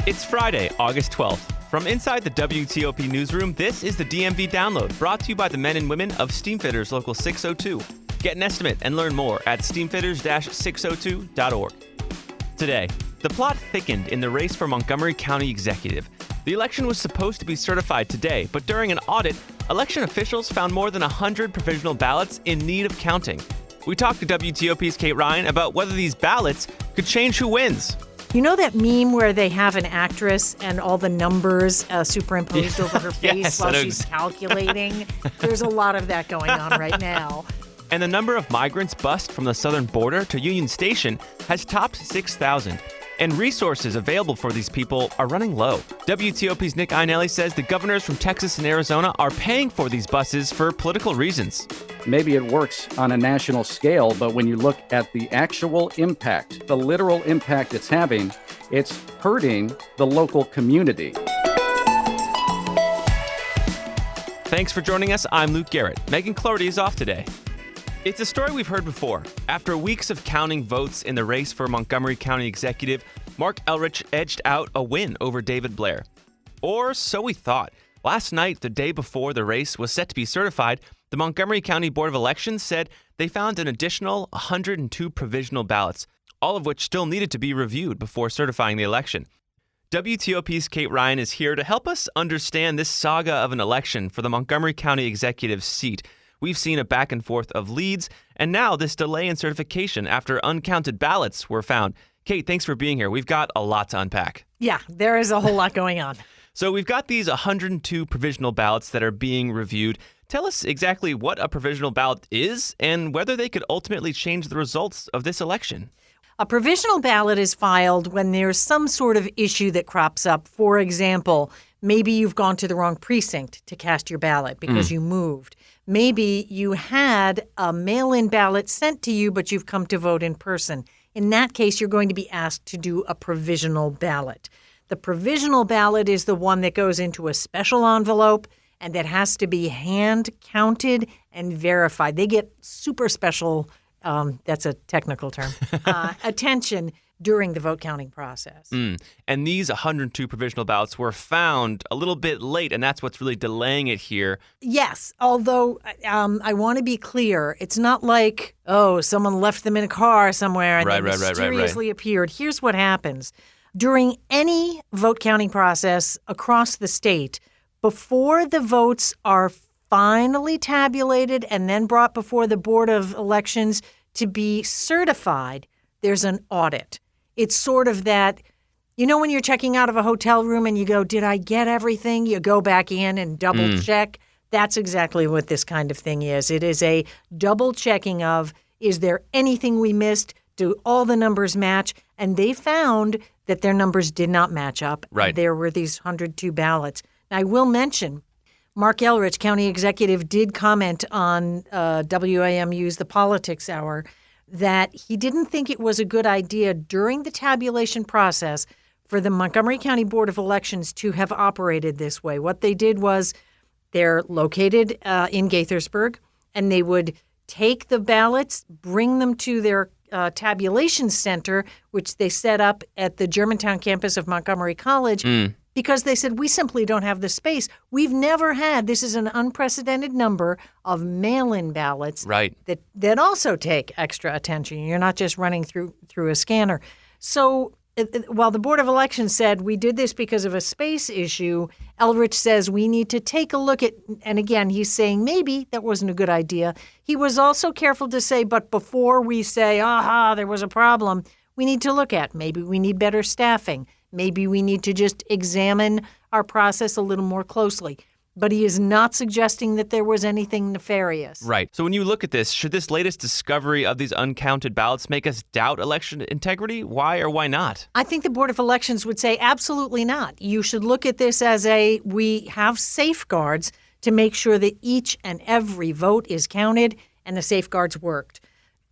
It's Friday, August 12th. From inside the WTOP newsroom, this is the DMV Download, brought to you by the men and women of Steamfitters Local 602. Get an estimate and learn more at steamfitters-602.org. Today, the plot thickened in the race for Montgomery County Executive. The election was supposed to be certified today, but during an audit, election officials found more than 100 provisional ballots in need of counting. We talked to WTOP's Kate Ryan about whether these ballots could change who wins. You know that meme where they have an actress and all the numbers superimposed over her face while she's calculating? There's a lot of that going on right now. And the number of migrants bussed from the southern border to Union Station has topped 6,000. And resources available for these people are running low. WTOP's Nick Iannelli says the governors from Texas and Arizona are paying for these buses for political reasons. Maybe it works on a national scale, but when you look at the actual impact, the literal impact it's having, it's hurting the local community. Thanks for joining us. I'm Luke Garrett. Megan Cloherty is off today. It's a story we've heard before. After weeks of counting votes in the race for Montgomery County Executive, Mark Elrich edged out a win over David Blair. Or so we thought. Last night, the day before the race was set to be certified, the Montgomery County Board of Elections said they found an additional 102 provisional ballots, all of which still needed to be reviewed before certifying the election. WTOP's Kate Ryan is here to help us understand this saga of an election for the Montgomery County Executive seat. We've seen a back and forth of leads, and now this delay in certification after uncounted ballots were found. Kate, thanks for being here. We've got a lot to unpack. Yeah, there is a whole lot going on. So we've got these 102 provisional ballots that are being reviewed. Tell us exactly what a provisional ballot is and whether they could ultimately change the results of this election. A provisional ballot is filed when there's some sort of issue that crops up. For example, maybe you've gone to the wrong precinct to cast your ballot because you moved. Maybe you had a mail-in ballot sent to you, but you've come to vote in person. In that case, you're going to be asked to do a provisional ballot. The provisional ballot is the one that goes into a special envelope and that has to be hand counted and verified. They get super special, that's a technical term, attention during the vote counting process. And these 102 provisional ballots were found a little bit late, and that's what's really delaying it here. Yes, although I want to be clear. It's not like, someone left them in a car somewhere and they mysteriously appeared. Here's what happens. During any vote counting process across the state, before the votes are finally tabulated and then brought before the Board of Elections to be certified, there's an audit. It's sort of that, when you're checking out of a hotel room and you go, did I get everything? You go back in and double check. That's exactly what this kind of thing is. It is a double checking of, is there anything we missed? Do all the numbers match? And they found that their numbers did not match up. Right. And there were these 102 ballots. Now, I will mention, Mark Elrich, County Executive, did comment on WAMU's The Politics Hour that he didn't think it was a good idea during the tabulation process for the Montgomery County Board of Elections to have operated this way. What they did was they're located in Gaithersburg, and they would take the ballots, bring them to their tabulation center, which they set up at the Germantown campus of Montgomery College, because they said, we simply don't have the space. We've never had, this is an unprecedented number of mail-in ballots that also take extra attention. You're not just running through a scanner. So while the Board of Elections said we did this because of a space issue, Elrich says we need to take a look at, and again, he's saying maybe that wasn't a good idea. He was also careful to say, but before we say, there was a problem, we need to look at maybe we need better staffing. Maybe we need to just examine our process a little more closely. But he is not suggesting that there was anything nefarious. Right. So when you look at this, should this latest discovery of these uncounted ballots make us doubt election integrity? Why or why not? I think the Board of Elections would say absolutely not. You should look at this as we have safeguards to make sure that each and every vote is counted and the safeguards worked.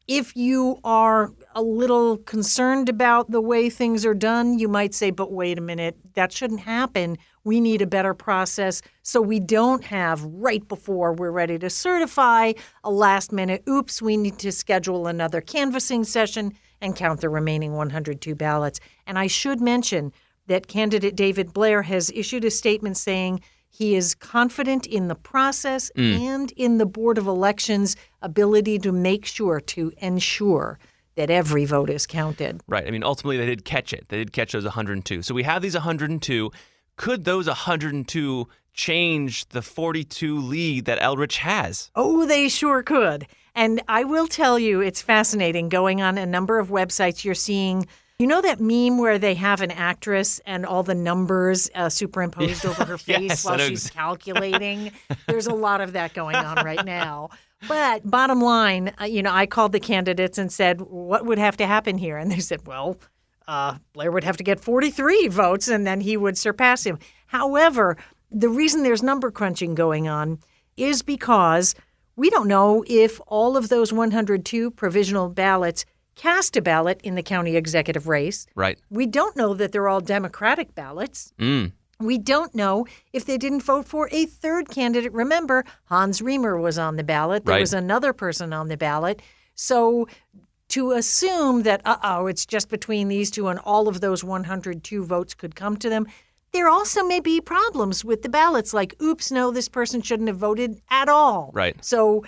If you are a little concerned about the way things are done, you might say, but wait a minute, that shouldn't happen. We need a better process so we don't have right before we're ready to certify a last minute, oops, we need to schedule another canvassing session and count the remaining 102 ballots. And I should mention, that candidate David Blair has issued a statement saying he is confident in the process and in the Board of Elections' ability to ensure that every vote is counted. Right. I mean, ultimately, they did catch it. They did catch those 102. So we have these 102. Could those 102 change the 42 lead that Elrich has? Oh, they sure could. And I will tell you, it's fascinating. Going on a number of websites, you're seeing, you know that meme where they have an actress and all the numbers superimposed over her face Yes, while she's calculating? There's a lot of that going on right now. But bottom line, I called the candidates and said, what would have to happen here? And they said, well, Blair would have to get 43 votes and then he would surpass him. However, the reason there's number crunching going on is because we don't know if all of those 102 provisional ballots cast a ballot in the county executive race. Right. We don't know that they're all Democratic ballots. We don't know if they didn't vote for a third candidate. Remember, Hans Riemer was on the ballot. There was another person on the ballot. So to assume that, it's just between these two and all of those 102 votes could come to them, there also may be problems with the ballots, like, oops, no, this person shouldn't have voted at all. Right. So,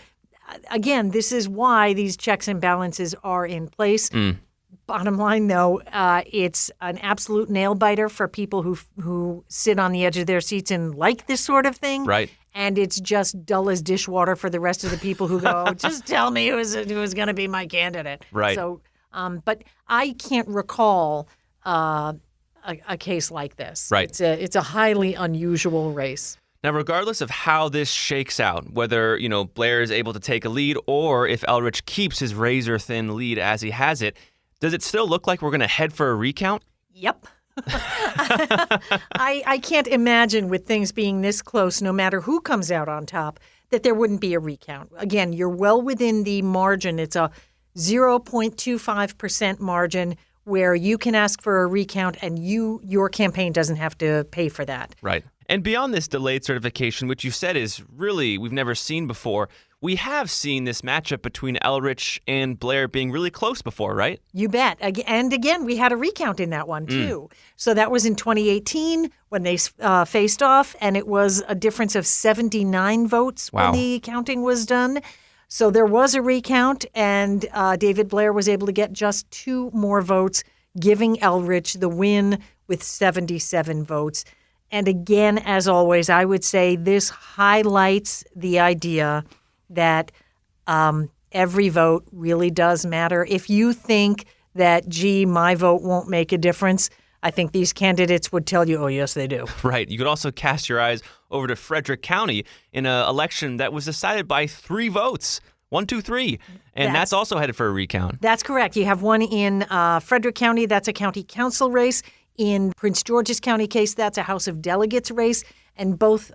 again, this is why these checks and balances are in place. Bottom line, though, it's an absolute nail-biter for people who sit on the edge of their seats and like this sort of thing. Right. And it's just dull as dishwater for the rest of the people who go, just tell me who's going to be my candidate. Right. So, but I can't recall a case like this. Right. It's a highly unusual race. Now, regardless of how this shakes out, whether, Blair is able to take a lead or if Elrich keeps his razor-thin lead as he has it, does it still look like we're going to head for a recount? Yep. I can't imagine with things being this close, no matter who comes out on top, that there wouldn't be a recount. Again, you're well within the margin. It's a 0.25% margin where you can ask for a recount and your campaign doesn't have to pay for that. Right. And beyond this delayed certification, which you said is really we've never seen before, we have seen this matchup between Elrich and Blair being really close before, right? You bet. And again, we had a recount in that one, too. So that was in 2018 when they faced off, and it was a difference of 79 votes when the counting was done. So there was a recount, and David Blair was able to get just 2 more votes, giving Elrich the win with 77 votes. And again, as always, I would say this highlights the idea that every vote really does matter. If you think that, my vote won't make a difference, I think these candidates would tell you, oh, yes, they do. Right. You could also cast your eyes over to Frederick County in an election that was decided by 3 votes. 1, 2, 3. And that's also headed for a recount. That's correct. You have one in Frederick County. That's a county council race. In Prince George's County case, that's a House of Delegates race. And both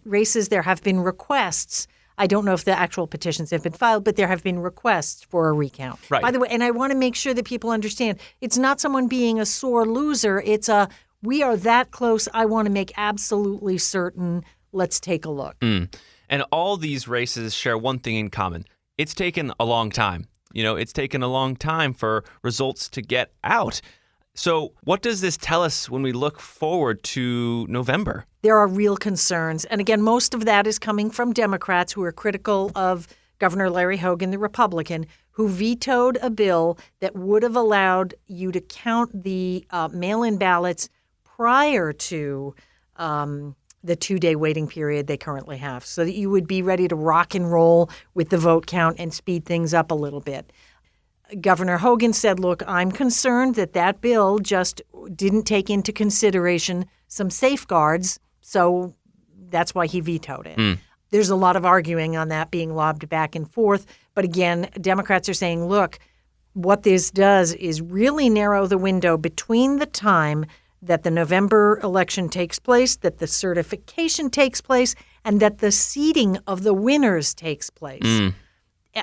races, there have been requests. I don't know if the actual petitions have been filed, but there have been requests for a recount. Right. By the way, and I want to make sure that people understand, it's not someone being a sore loser. It's we are that close. I want to make absolutely certain. Let's take a look. And all these races share one thing in common. It's taken a long time. It's taken a long time for results to get out. So what does this tell us when we look forward to November? There are real concerns. And again, most of that is coming from Democrats who are critical of Governor Larry Hogan, the Republican, who vetoed a bill that would have allowed you to count the mail-in ballots prior to the 2-day waiting period they currently have, so that you would be ready to rock and roll with the vote count and speed things up a little bit. Governor Hogan said, look, I'm concerned that bill just didn't take into consideration some safeguards, so that's why he vetoed it. There's a lot of arguing on that being lobbed back and forth. But again, Democrats are saying, look, what this does is really narrow the window between the time that the November election takes place, that the certification takes place, and that the seating of the winners takes place.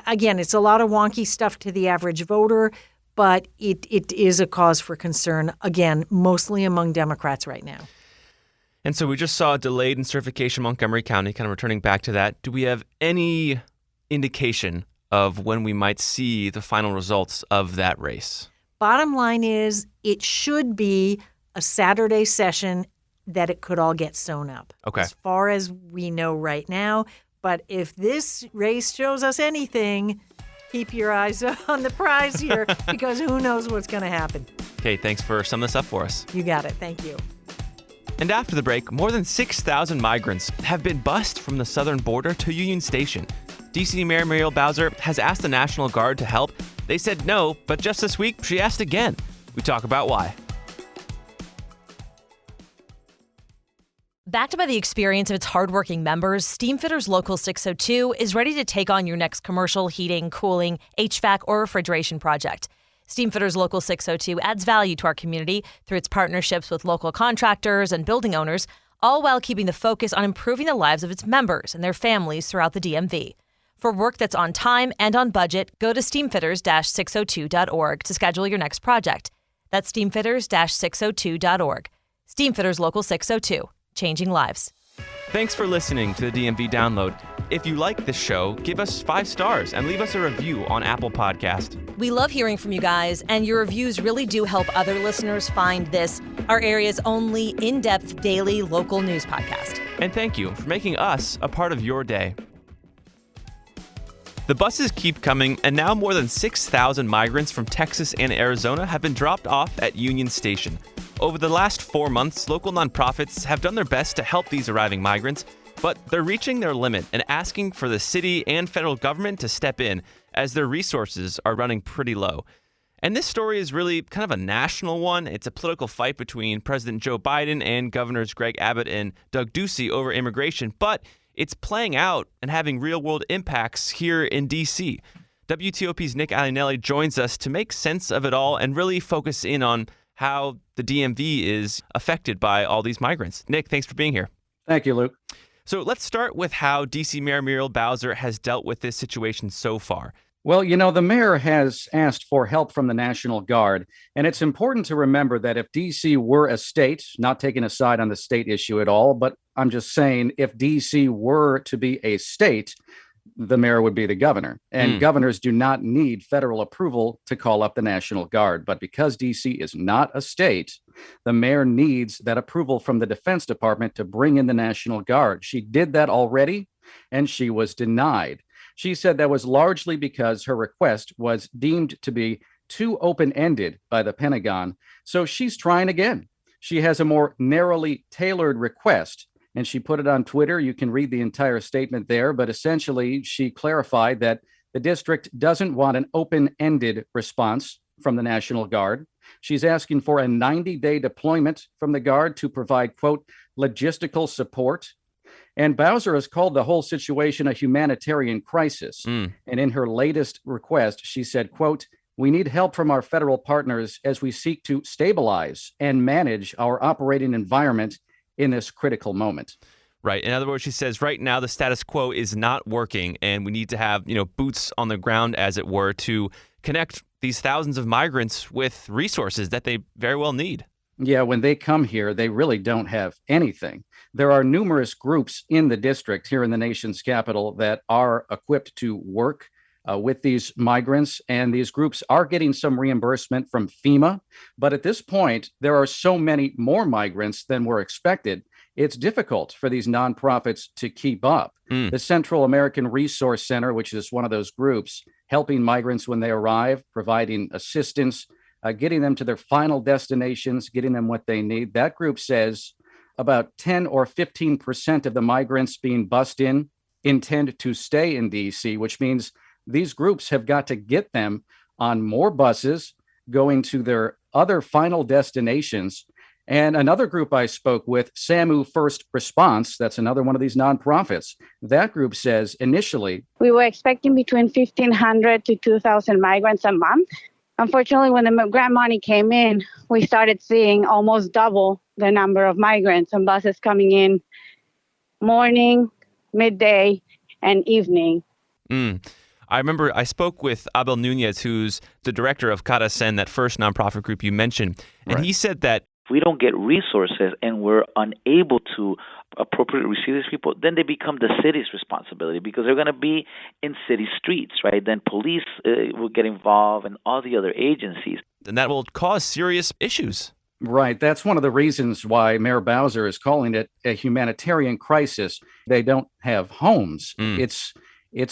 Again, it's a lot of wonky stuff to the average voter, but it is a cause for concern, again, mostly among Democrats right now. And so we just saw a delayed in certification in Montgomery County, kind of returning back to that. Do we have any indication of when we might see the final results of that race? Bottom line is it should be a Saturday session that it could all get sewn up. Okay. As far as we know right now. But if this race shows us anything, keep your eyes on the prize here because who knows what's going to happen. Okay, thanks for summing this up for us. You got it. Thank you. And after the break, more than 6,000 migrants have been bused from the southern border to Union Station. D.C. Mayor Muriel Bowser has asked the National Guard to help. They said no, but just this week, she asked again. We talk about why. Backed by the experience of its hardworking members, Steamfitters Local 602 is ready to take on your next commercial, heating, cooling, HVAC, or refrigeration project. Steamfitters Local 602 adds value to our community through its partnerships with local contractors and building owners, all while keeping the focus on improving the lives of its members and their families throughout the DMV. For work that's on time and on budget, go to steamfitters-602.org to schedule your next project. That's steamfitters-602.org. Steamfitters Local 602. Changing lives. Thanks for listening to the DMV Download. If you like this show, give us 5 stars and leave us a review on Apple Podcast. We love hearing from you guys, and your reviews really do help other listeners find this, our area's only in-depth daily local news podcast. And thank you for making us a part of your day. The buses keep coming, and now more than 6,000 migrants from Texas and Arizona have been dropped off at Union Station. Over the last 4 months, local nonprofits have done their best to help these arriving migrants, but they're reaching their limit and asking for the city and federal government to step in as their resources are running pretty low. And this story is really kind of a national one. It's a political fight between President Joe Biden and Governors Greg Abbott and Doug Ducey over immigration, but it's playing out and having real-world impacts here in D.C. WTOP's Nick Iannelli joins us to make sense of it all and really focus in on how the DMV is affected by all these migrants. Nick, thanks for being here. Thank you, Luke. So let's start with how D.C. Mayor Muriel Bowser has dealt with this situation so far. Well, the mayor has asked for help from the National Guard, and it's important to remember that if D.C. were a state, not taking a side on the state issue at all, but I'm just saying if D.C. were to be a state, the mayor would be the governor. And governors do not need federal approval to call up the National Guard. But because D.C. is not a state, the mayor needs that approval from the Defense Department to bring in the National Guard. She did that already, and she was denied. She said that was largely because her request was deemed to be too open-ended by the Pentagon. So she's trying again. She has a more narrowly tailored request, and she put it on Twitter. You can read the entire statement there, but essentially she clarified that the district doesn't want an open-ended response from the National Guard. She's asking for a 90-day deployment from the Guard to provide, quote, logistical support. And Bowser has called the whole situation a humanitarian crisis. And in her latest request, she said, quote, we need help from our federal partners as we seek to stabilize and manage our operating environment in this critical moment. Right. In other words, she says right now the status quo is not working, and we need to have, boots on the ground, as it were, to connect these thousands of migrants with resources that they very well need. Yeah, when they come here, they really don't have anything. There are numerous groups in the district here in the nation's capital that are equipped to work with these migrants, and these groups are getting some reimbursement from FEMA. But at this point, there are so many more migrants than were expected. It's difficult for these nonprofits to keep up. The Central American Resource Center, which is one of those groups, helping migrants when they arrive, providing assistance, getting them to their final destinations, getting them what they need. That group says about 10 or 15% of the migrants being bussed in intend to stay in D.C., which means these groups have got to get them on more buses going to their other final destinations. And another group I spoke with, SAMU First Response, that's another one of these nonprofits. That group says initially, we were expecting between 1,500 to 2,000 migrants a month. Unfortunately, when the grant money came in, we started seeing almost double the number of migrants and buses coming in morning, midday, and evening. I remember I spoke with Abel Nunez, who's the director of Caracen, that first nonprofit group you mentioned, and he said that if we don't get resources and we're unable to appropriately receive these people, then they become the city's responsibility because they're going to be in city streets, right? Then police will get involved and all the other agencies. And that will cause serious issues. Right. That's one of the reasons why Mayor Bowser is calling it a humanitarian crisis. They don't have homes. It's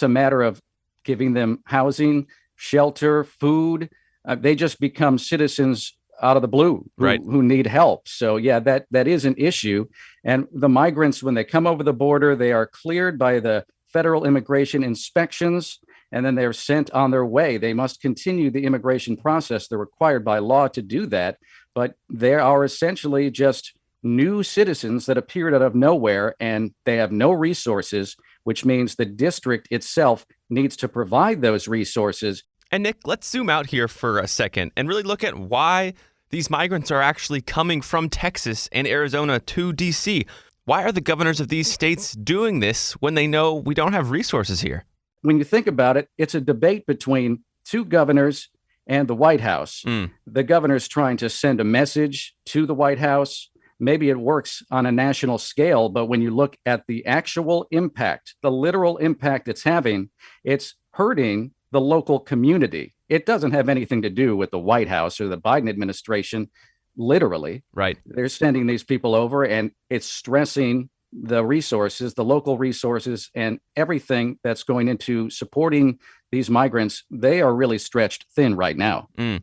a matter of giving them housing, shelter, food. They just become citizens out of the blue who need help. So, yeah, that is an issue. And the migrants, when they come over the border, they are cleared by the federal immigration inspections, and then they're sent on their way. They must continue the immigration process. They're required by law to do that. But they are essentially just new citizens that appeared out of nowhere, and they have no resources, which means the district itself needs to provide those resources. And Nick, let's zoom out here for a second and really look at why these migrants are actually coming from Texas and Arizona to D.C. Why are the governors of these states doing this when they know we don't have resources here? When you think about it, it's a debate between two governors and the White House. The governor's trying to send a message to the White House. Maybe it works on a national scale, but when you look at the actual impact, the literal impact it's having, it's hurting the local community. It doesn't have anything to do with the White House or the Biden administration, literally. Right. They're sending these people over, and it's stressing the resources, the local resources, and everything that's going into supporting these migrants. They are really stretched thin right now. And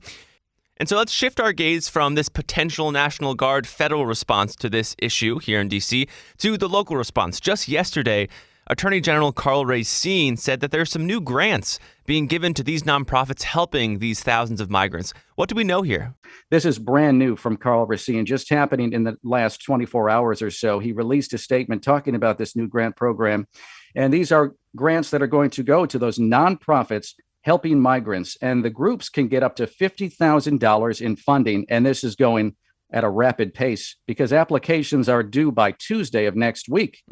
so let's shift our gaze from this potential National Guard federal response to this issue here in D.C. to the local response. Just yesterday, Attorney General Karl Racine said that there are some new grants being given to these nonprofits helping these thousands of migrants. What do we know here? This is brand new from Karl Racine, just happening in the last 24 hours or so. He released a statement talking about this new grant program. And these are grants that are going to go to those nonprofits helping migrants. And the groups can get up to $50,000 in funding. And this is going at a rapid pace because applications are due by Tuesday of next week.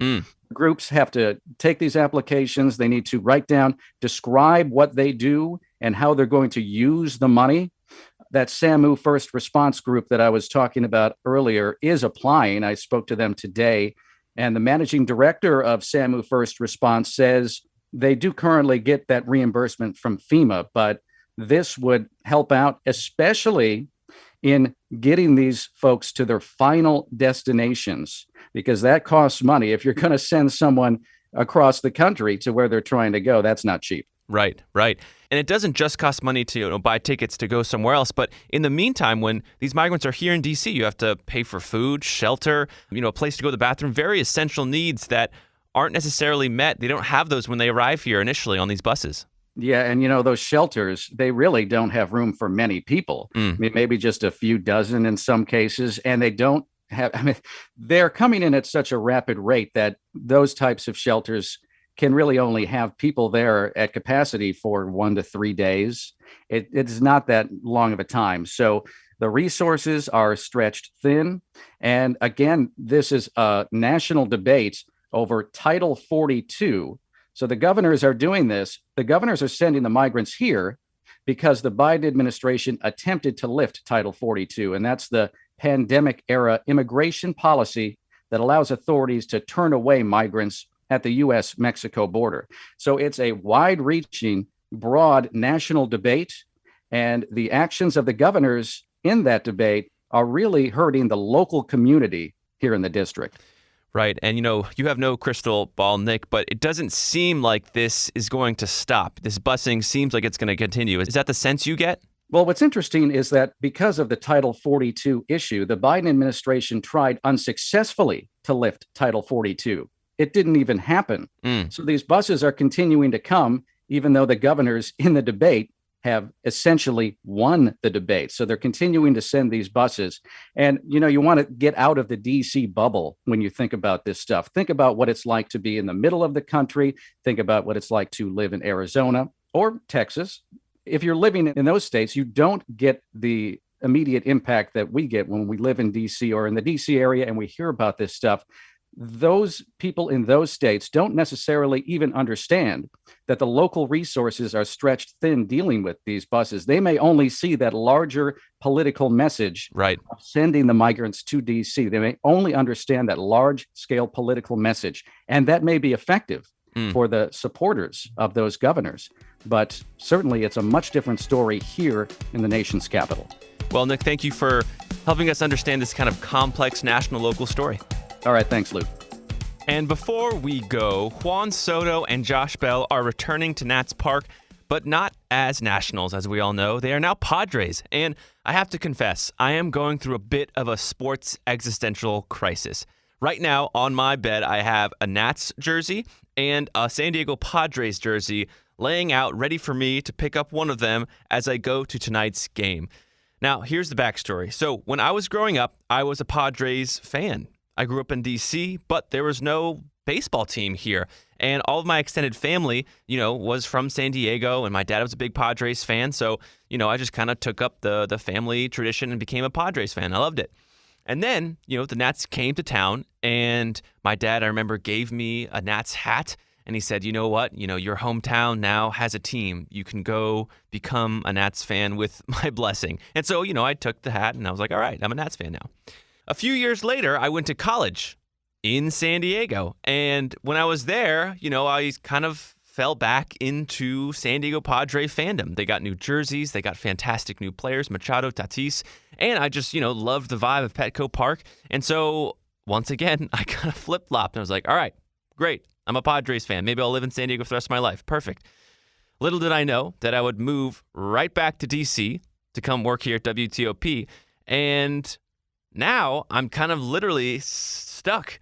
Groups have to take these applications. They need to write down, describe what they do and how they're going to use the money. That SAMU First Response group that I was talking about earlier is applying. I spoke to them today. And the managing director of SAMU First Response says they do currently get that reimbursement from FEMA, but this would help out, especially in getting these folks to their final destinations, because that costs money. If you're going to send someone across the country to where they're trying to go, that's not cheap. Right. And it doesn't just cost money to buy tickets to go somewhere else. But in the meantime, when these migrants are here in D.C., you have to pay for food, shelter, a place to go to the bathroom, very essential needs that aren't necessarily met. They don't have those when they arrive here initially on these buses. Yeah. And, those shelters, they really don't have room for many people. I mean, maybe just a few dozen in some cases. And they don't have, they're coming in at such a rapid rate that those types of shelters can really only have people there at capacity for 1 to 3 days. It's not that long of a time. So the resources are stretched thin. And again, this is a national debate over Title 42. So the governors are doing this. The governors are sending the migrants here because the Biden administration attempted to lift Title 42. And that's the pandemic era immigration policy that allows authorities to turn away migrants at the U.S.-Mexico border. So it's a wide-reaching, broad national debate, and the actions of the governors in that debate are really hurting the local community here in the district. Right. And, you have no crystal ball, Nick, but it doesn't seem like this is going to stop. This busing seems like it's going to continue. Is that the sense you get? Well, what's interesting is that because of the Title 42 issue, the Biden administration tried unsuccessfully to lift Title 42. It didn't even happen. So these buses are continuing to come, even though the governors in the debate have essentially won the debate. So they're continuing to send these buses. And, you want to get out of the D.C. bubble when you think about this stuff. Think about what it's like to be in the middle of the country. Think about what it's like to live in Arizona or Texas. If you're living in those states, you don't get the immediate impact that we get when we live in D.C. or in the D.C. area and we hear about this stuff. Those people in those states don't necessarily even understand that the local resources are stretched thin dealing with these buses. They may only see that larger political message of sending the migrants to D.C. They may only understand that large-scale political message, and that may be effective for the supporters of those governors. But certainly it's a much different story here in the nation's capital. Well, Nick, thank you for helping us understand this kind of complex national local story. All right, thanks, Luke. And before we go, Juan Soto and Josh Bell are returning to Nats Park, but not as Nationals, as we all know. They are now Padres. And I have to confess, I am going through a bit of a sports existential crisis. Right now, on my bed, I have a Nats jersey and a San Diego Padres jersey laying out ready for me to pick up one of them as I go to tonight's game. Now, here's the backstory. So when I was growing up, I was a Padres fan. I grew up in D.C., but there was no baseball team here. And all of my extended family, was from San Diego, and my dad was a big Padres fan. So, I just kind of took up the family tradition and became a Padres fan. I loved it. And then, the Nats came to town, and my dad, I remember, gave me a Nats hat. And he said, you know what? Your hometown now has a team. You can go become a Nats fan with my blessing. And so, I took the hat and I was like, all right, I'm a Nats fan now. A few years later, I went to college in San Diego. And when I was there, I kind of fell back into San Diego Padre fandom. They got new jerseys. They got fantastic new players, Machado, Tatis. And I just, loved the vibe of Petco Park. And so once again, I kind of flip-flopped. And I was like, all right, great. I'm a Padres fan. Maybe I'll live in San Diego for the rest of my life. Perfect. Little did I know that I would move right back to D.C. to come work here at WTOP. And now I'm kind of literally stuck.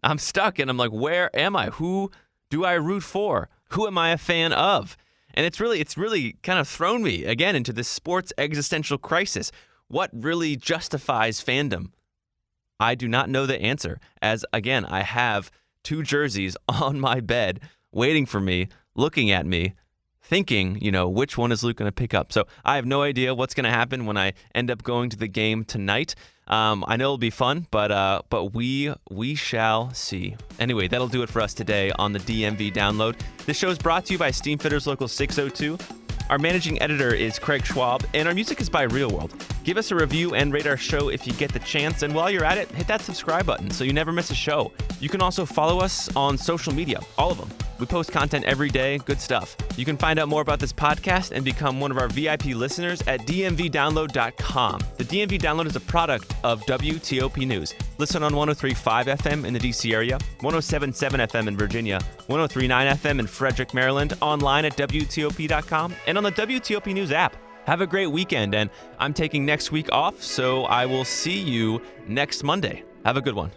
I'm stuck, and I'm like, where am I? Who do I root for? Who am I a fan of? And it's really kind of thrown me again into this sports existential crisis. What really justifies fandom? I do not know the answer, as again, I have 2 jerseys on my bed waiting for me, looking at me, thinking, which one is Luke going to pick up? So I have no idea what's going to happen when I end up going to the game tonight. I know it'll be fun, but we shall see. Anyway, that'll do it for us today on the DMV Download. This show is brought to you by Steamfitters Local 602. Our managing editor is Craig Schwab, and our music is by Real World. Give us a review and rate our show if you get the chance, and while you're at it, hit that subscribe button so you never miss a show. You can also follow us on social media, all of them. We post content every day, good stuff. You can find out more about this podcast and become one of our VIP listeners at dmvdownload.com. The DMV Download is a product of WTOP News. Listen on 103.5 FM in the DC area, 107.7 FM in Virginia, 103.9 FM in Frederick, Maryland, online at WTOP.com, and on the WTOP News app. Have a great weekend, and I'm taking next week off, so I will see you next Monday. Have a good one.